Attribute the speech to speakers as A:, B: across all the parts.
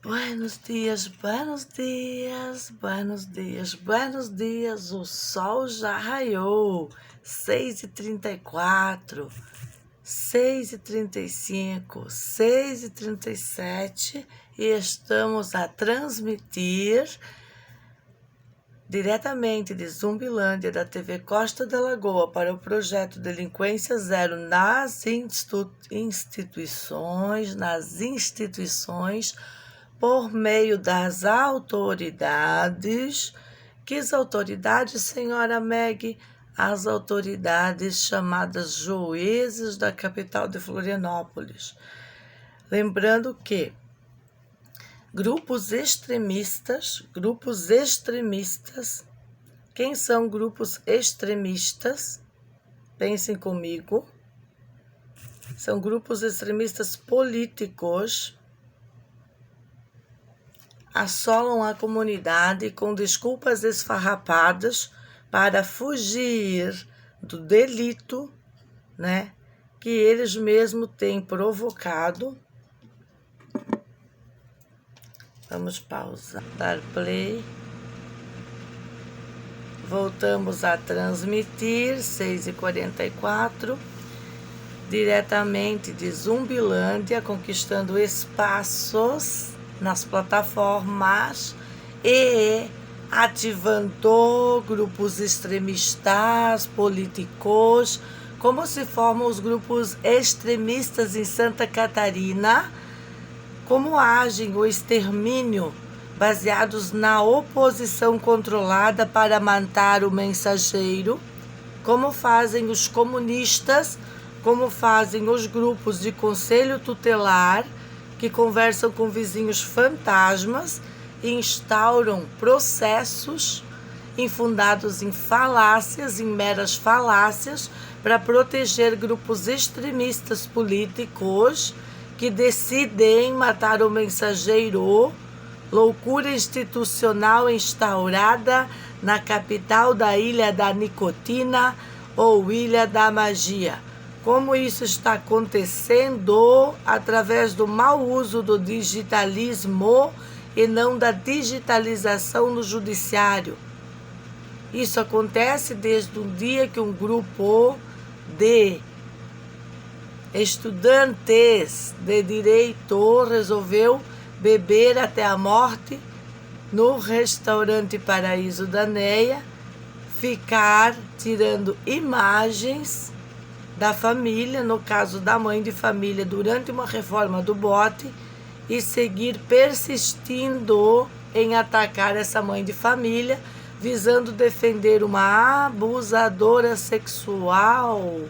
A: Buenos dias, buenos dias, buenos dias, buenos dias. O sol já raiou. 6h34, 6h35, 6h37 e estamos a transmitir diretamente de Zumbilândia, da TV Costa da Lagoa, para o projeto Delinquência Zero nas instituições, por meio das autoridades. Que autoridades, senhora Meg? As autoridades chamadas juízes da capital de Florianópolis. Lembrando que grupos extremistas, quem são grupos extremistas? Pensem comigo. São grupos extremistas políticos, assolam a comunidade com desculpas esfarrapadas para fugir do delito, né, que eles mesmos têm provocado. Vamos pausar, dar play. Voltamos a transmitir, 6h44, diretamente de Zumbilândia, conquistando espaços nas plataformas e ativando grupos extremistas, políticos. Como se formam os grupos extremistas em Santa Catarina? Como agem o extermínio baseados na oposição controlada para matar o mensageiro? Como fazem os comunistas? Como fazem os grupos de conselho tutelar que conversam com vizinhos fantasmas e instauram processos infundados em falácias, em meras falácias, para proteger grupos extremistas políticos que decidem matar o mensageiro. Loucura institucional instaurada na capital da Ilha da Nicotina ou Ilha da Magia. Como isso está acontecendo? Através do mau uso do digitalismo e não da digitalização no judiciário. Isso acontece desde o dia que um grupo de estudantes de direito resolveu beber até a morte no restaurante Paraíso da Neia, ficar tirando imagens da família, no caso da mãe de família, durante uma reforma do bote, e seguir persistindo em atacar essa mãe de família, visando defender uma abusadora sexual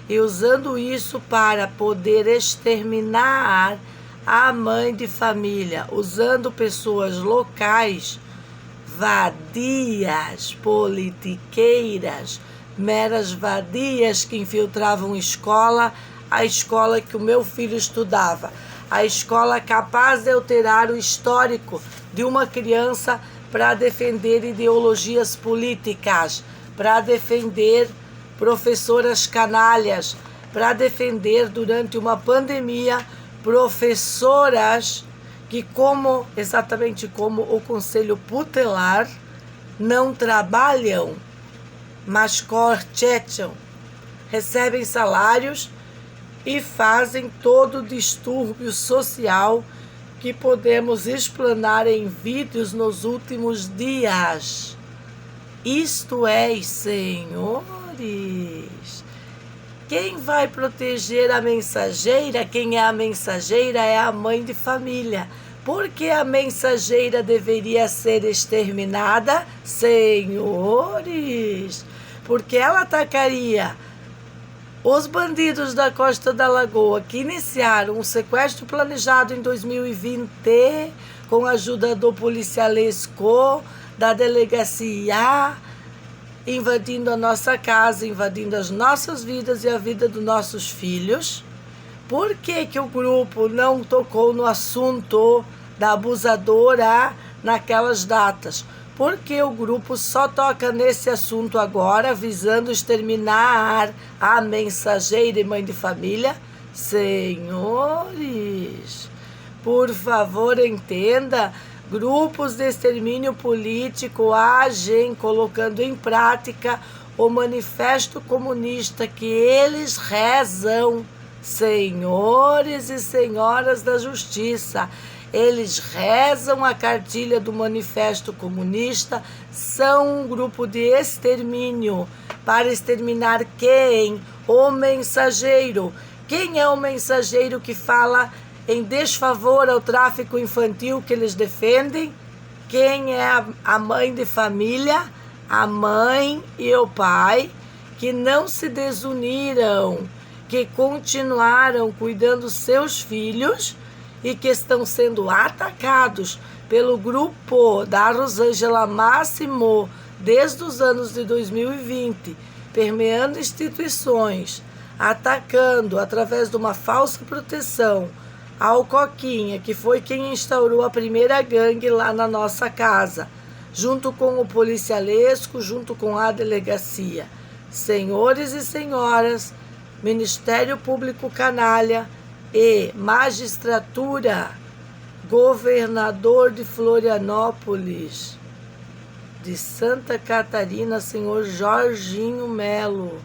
A: e usando isso para poder exterminar a mãe de família, usando pessoas locais, vadias, politiqueiras, meras vadias que infiltravam a escola que o meu filho estudava, a escola capaz de alterar o histórico de uma criança para defender ideologias políticas, para defender professoras canalhas, para defender durante uma pandemia professoras que, exatamente como o Conselho Tutelar, não trabalham, mas corchetam, recebem salários e fazem todo o distúrbio social que podemos explanar em vídeos nos últimos dias. Isto é, senhores, quem vai proteger a mensageira? Quem é a mensageira é a mãe de família. Por que a mensageira deveria ser exterminada? Senhores, porque ela atacaria os bandidos da Costa da Lagoa que iniciaram um sequestro planejado em 2020 com a ajuda do policialesco, da delegacia, invadindo a nossa casa, invadindo as nossas vidas e a vida dos nossos filhos. Por que o grupo não tocou no assunto da abusadora naquelas datas? Porque o grupo só toca nesse assunto agora, visando exterminar a mensageira e mãe de família? Senhores, Por favor, entenda, grupos de extermínio político agem colocando em prática o manifesto comunista que eles rezam, senhores e senhoras da justiça. Eles rezam a cartilha do manifesto comunista, são um grupo de extermínio. Para exterminar quem? O mensageiro. Quem é o mensageiro que fala em desfavor ao tráfico infantil que eles defendem? Quem é a mãe de família? A mãe e o pai que não se desuniram, que continuaram cuidando dos seus filhos e que estão sendo atacados pelo grupo da Rosângela Máximo desde os anos de 2020, permeando instituições, atacando através de uma falsa proteção ao Coquinha, que foi quem instaurou a primeira gangue lá na nossa casa, junto com o policialesco, junto com a delegacia. Senhores e senhoras, Ministério Público Canalha e Magistratura, Governador de Florianópolis, de Santa Catarina, senhor Jorginho Melo,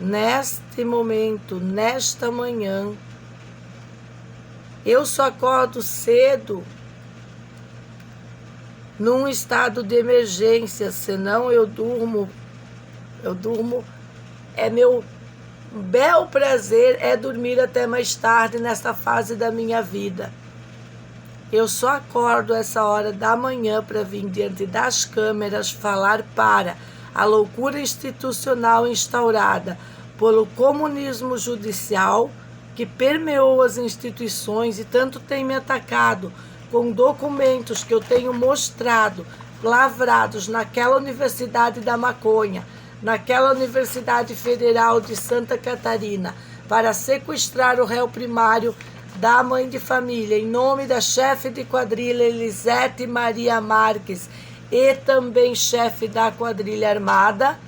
A: neste momento, nesta manhã, eu só acordo cedo num estado de emergência, senão eu durmo, é meu bel prazer é dormir até mais tarde nesta fase da minha vida. Eu só acordo essa hora da manhã para vir diante das câmeras falar para a loucura institucional instaurada pelo comunismo judicial que permeou as instituições e tanto tem me atacado com documentos que eu tenho mostrado, lavrados naquela Universidade da Maconha, naquela Universidade Federal de Santa Catarina, para sequestrar o réu primário da mãe de família, em nome da chefe de quadrilha Elisete Maria Marques e também chefe da quadrilha armada.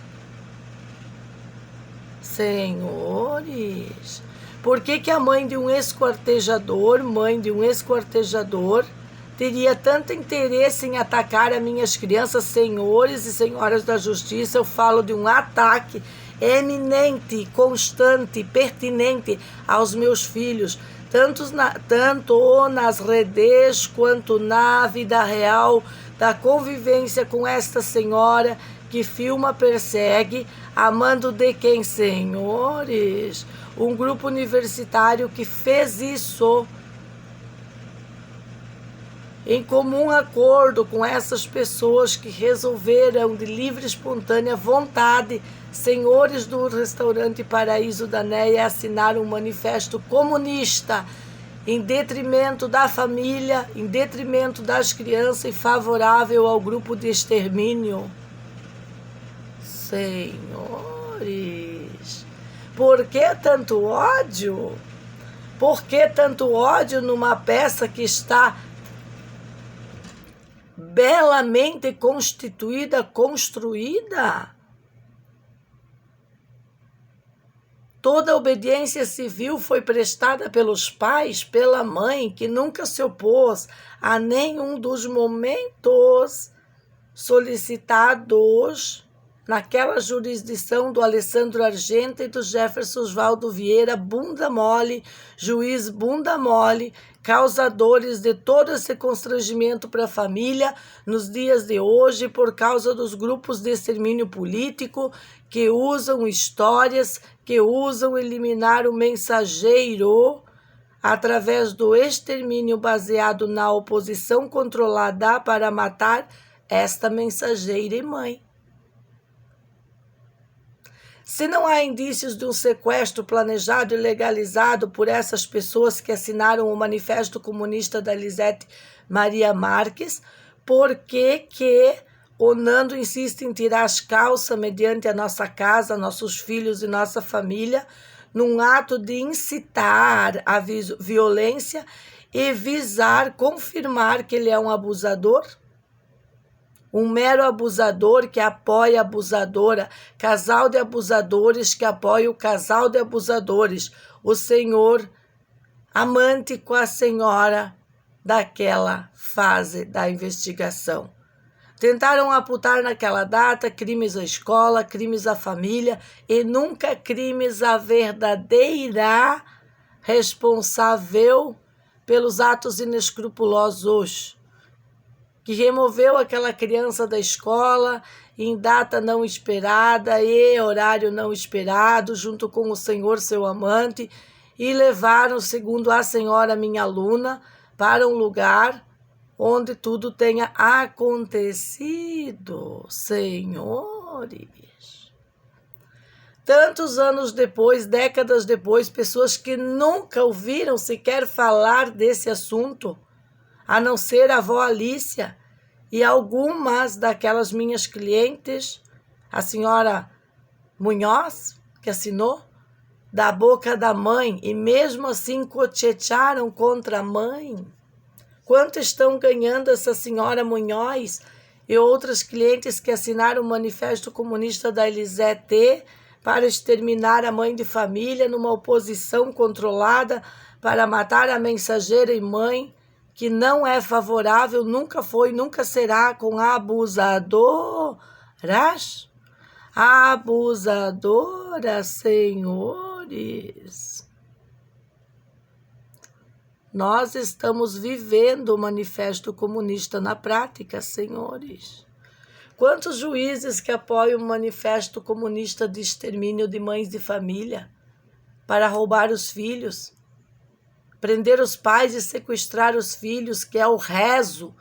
A: Senhores, por que a mãe de um esquartejador, teria tanto interesse em atacar as minhas crianças? Senhores e senhoras da justiça, eu falo de um ataque eminente, constante, pertinente aos meus filhos, tanto nas redes quanto na vida real, da convivência com esta senhora que filma, persegue, amando de quem? Senhores, um grupo universitário que fez isso em comum acordo com essas pessoas que resolveram de livre e espontânea vontade, senhores do restaurante Paraíso da Neia, assinar um manifesto comunista em detrimento da família, em detrimento das crianças e favorável ao grupo de extermínio. Senhores, por que tanto ódio? Por que tanto ódio numa peça que está belamente constituída, construída? Toda a obediência civil foi prestada pelos pais, pela mãe, que nunca se opôs a nenhum dos momentos solicitados naquela jurisdição do Alessandro Argenta e do Jefferson Osvaldo Vieira, bunda mole, juiz bunda mole, causadores de todo esse constrangimento para a família nos dias de hoje por causa dos grupos de extermínio político que usam histórias, que usam eliminar o mensageiro através do extermínio baseado na oposição controlada para matar esta mensageira e mãe. Se não há indícios de um sequestro planejado e legalizado por essas pessoas que assinaram o Manifesto Comunista da Elisete Maria Marques, por que o Nando insiste em tirar as calças mediante a nossa casa, nossos filhos e nossa família, num ato de incitar a violência e visar confirmar que ele é um abusador? Um mero abusador que apoia a abusadora, casal de abusadores que apoia o casal de abusadores, o senhor amante com a senhora daquela fase da investigação. Tentaram apontar naquela data crimes à escola, crimes à família e nunca crimes à verdadeira responsável pelos atos inescrupulosos, que removeu aquela criança da escola em data não esperada e horário não esperado, junto com o senhor, seu amante, e levaram, segundo a senhora, minha aluna, para um lugar onde tudo tenha acontecido, senhores. Tantos anos depois, décadas depois, pessoas que nunca ouviram sequer falar desse assunto, a não ser a avó Alícia e algumas daquelas minhas clientes, a senhora Munhoz, que assinou, da boca da mãe, e mesmo assim cochecharam contra a mãe. Quanto estão ganhando essa senhora Munhoz e outras clientes que assinaram o Manifesto Comunista da Elisete para exterminar a mãe de família numa oposição controlada para matar a mensageira e mãe, que não é favorável, nunca foi, nunca será, com abusadoras? Abusadoras, senhores. Nós estamos vivendo o Manifesto Comunista na prática, senhores. Quantos juízes que apoiam o Manifesto Comunista de extermínio de mães de família para roubar os filhos, prender os pais e sequestrar os filhos, que é o rezo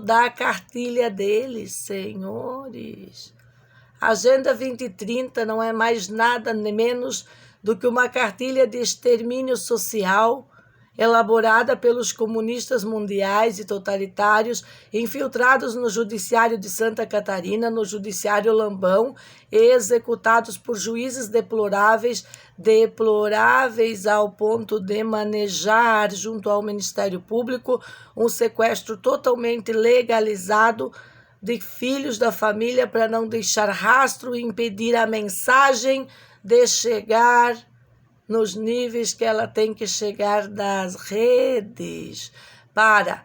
A: da cartilha deles, senhores. A Agenda 2030 não é mais nada nem menos do que uma cartilha de extermínio social elaborada pelos comunistas mundiais e totalitários, infiltrados no judiciário de Santa Catarina, no judiciário Lambão, e executados por juízes deploráveis ao ponto de manejar, junto ao Ministério Público, um sequestro totalmente legalizado de filhos da família para não deixar rastro e impedir a mensagem de chegar nos níveis que ela tem que chegar das redes, para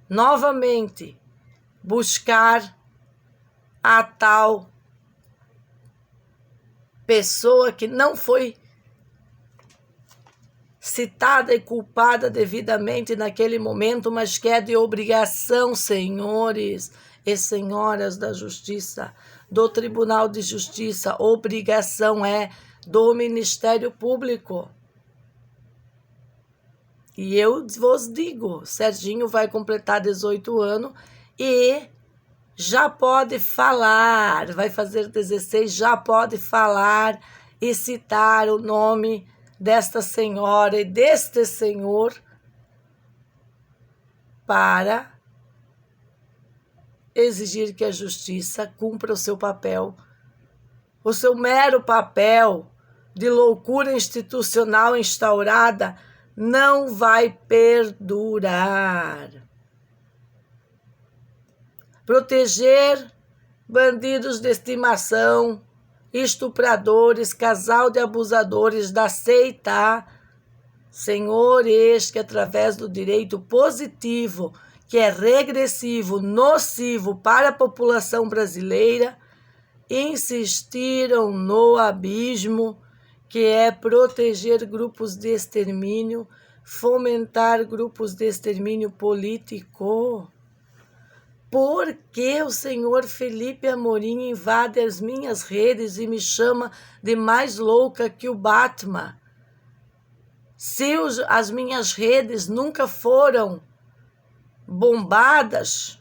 A: novamente buscar a tal pessoa que não foi citada e culpada devidamente naquele momento, mas que é de obrigação, senhores e senhoras da Justiça, do Tribunal de Justiça, obrigação é do Ministério Público. E eu vos digo, Serginho vai completar 18 anos e já pode falar, vai fazer 16, já pode falar e citar o nome desta senhora e deste senhor para exigir que a justiça cumpra o seu papel, o seu mero papel de loucura institucional instaurada não vai perdurar. Proteger bandidos de estimação, estupradores, casal de abusadores da seita, senhores que através do direito positivo, que é regressivo, nocivo para a população brasileira, insistiram no abismo, que é proteger grupos de extermínio, fomentar grupos de extermínio político. Por que o senhor Felipe Amorim invade as minhas redes e me chama de mais louca que o Batman? Se as minhas redes nunca foram bombadas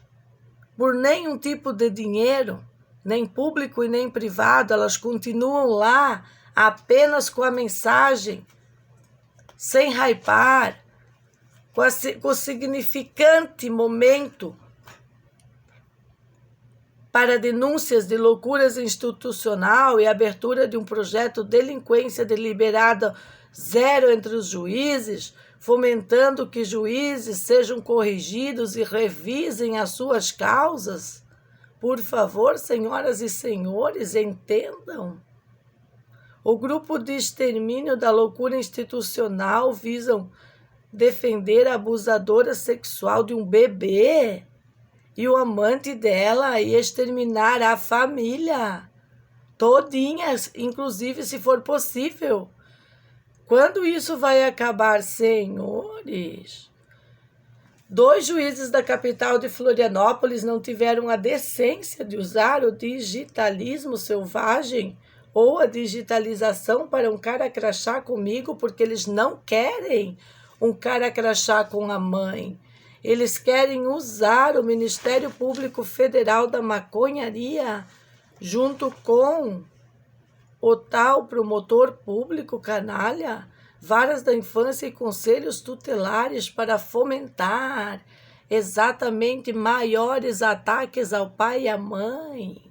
A: por nenhum tipo de dinheiro, nem público e nem privado, elas continuam lá apenas com a mensagem, sem hypar, com o significante momento para denúncias de loucuras institucional e abertura de um projeto delinquência deliberada zero entre os juízes, fomentando que juízes sejam corrigidos e revisem as suas causas. Por favor, senhoras e senhores, entendam. O grupo de extermínio da loucura institucional visam defender a abusadora sexual de um bebê e o amante dela e exterminar a família todinhas, inclusive se for possível. Quando isso vai acabar, senhores? 2 juízes da capital de Florianópolis não tiveram a decência de usar o digitalismo selvagem ou a digitalização para um cara crachá comigo, porque eles não querem um cara crachá com a mãe. Eles querem usar o Ministério Público Federal da Maconharia junto com o tal promotor público canalha, varas da infância e conselhos tutelares para fomentar exatamente maiores ataques ao pai e à mãe,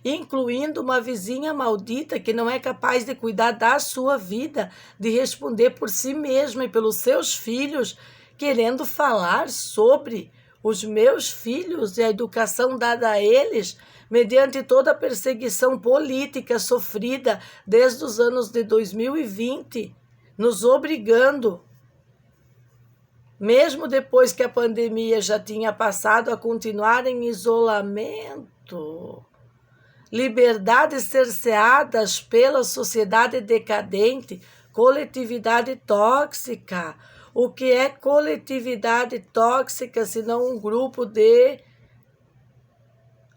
A: incluindo uma vizinha maldita que não é capaz de cuidar da sua vida, de responder por si mesma e pelos seus filhos, querendo falar sobre os meus filhos e a educação dada a eles, mediante toda a perseguição política sofrida desde os anos de 2020, nos obrigando, mesmo depois que a pandemia já tinha passado, a continuar em isolamento. Liberdades cerceadas pela sociedade decadente, coletividade tóxica. O que é coletividade tóxica se não um grupo de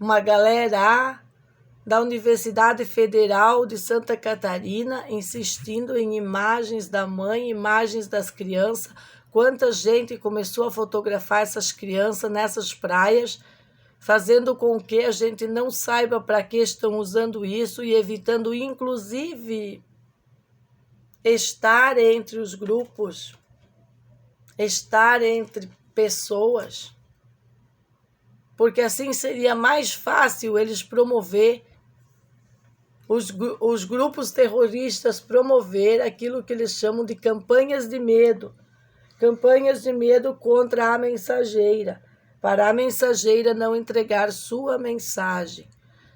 A: uma galera da Universidade Federal de Santa Catarina insistindo em imagens da mãe, imagens das crianças? Quanta gente começou a fotografar essas crianças nessas praias, fazendo com que a gente não saiba para que estão usando isso e evitando, inclusive, estar entre os grupos, estar entre pessoas, porque assim seria mais fácil eles promover, os grupos terroristas promover aquilo que eles chamam de campanhas de medo contra a mensageira, para a mensageira não entregar sua mensagem.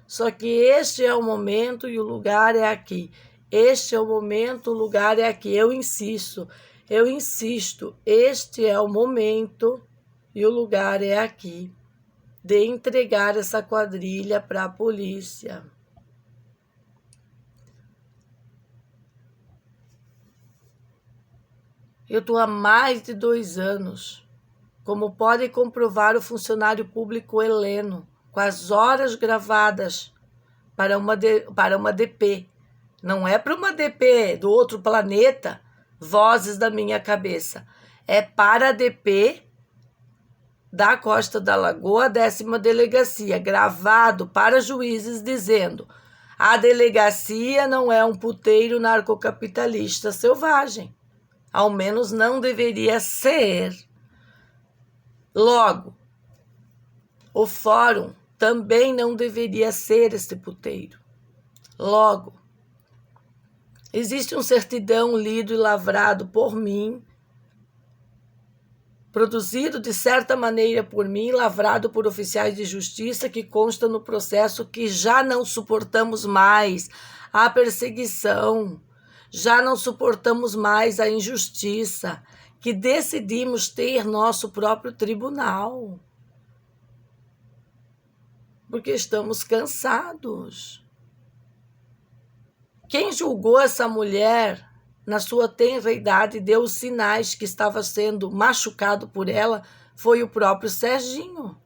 A: Só que este é o momento e o lugar é aqui. Este é o momento, o lugar é aqui. Eu insisto, este é o momento e o lugar é aqui de entregar essa quadrilha para a polícia. Eu estou há mais de 2 anos, como pode comprovar o funcionário público Heleno, com as horas gravadas para uma DP. Não é para uma DP do outro planeta, vozes da minha cabeça. É para a DP da Costa da Lagoa, 10ª Delegacia, gravado para juízes dizendo: a delegacia não é um puteiro narcocapitalista selvagem. Ao menos não deveria ser. Logo, o fórum também não deveria ser este puteiro. Logo, existe um certidão lido e lavrado por mim, produzido de certa maneira por mim, lavrado por oficiais de justiça, que consta no processo que já não suportamos mais a perseguição, já não suportamos mais a injustiça, que decidimos ter nosso próprio tribunal, porque estamos cansados. Quem julgou essa mulher na sua tenra idade e deu os sinais que estava sendo machucado por ela foi o próprio Serginho.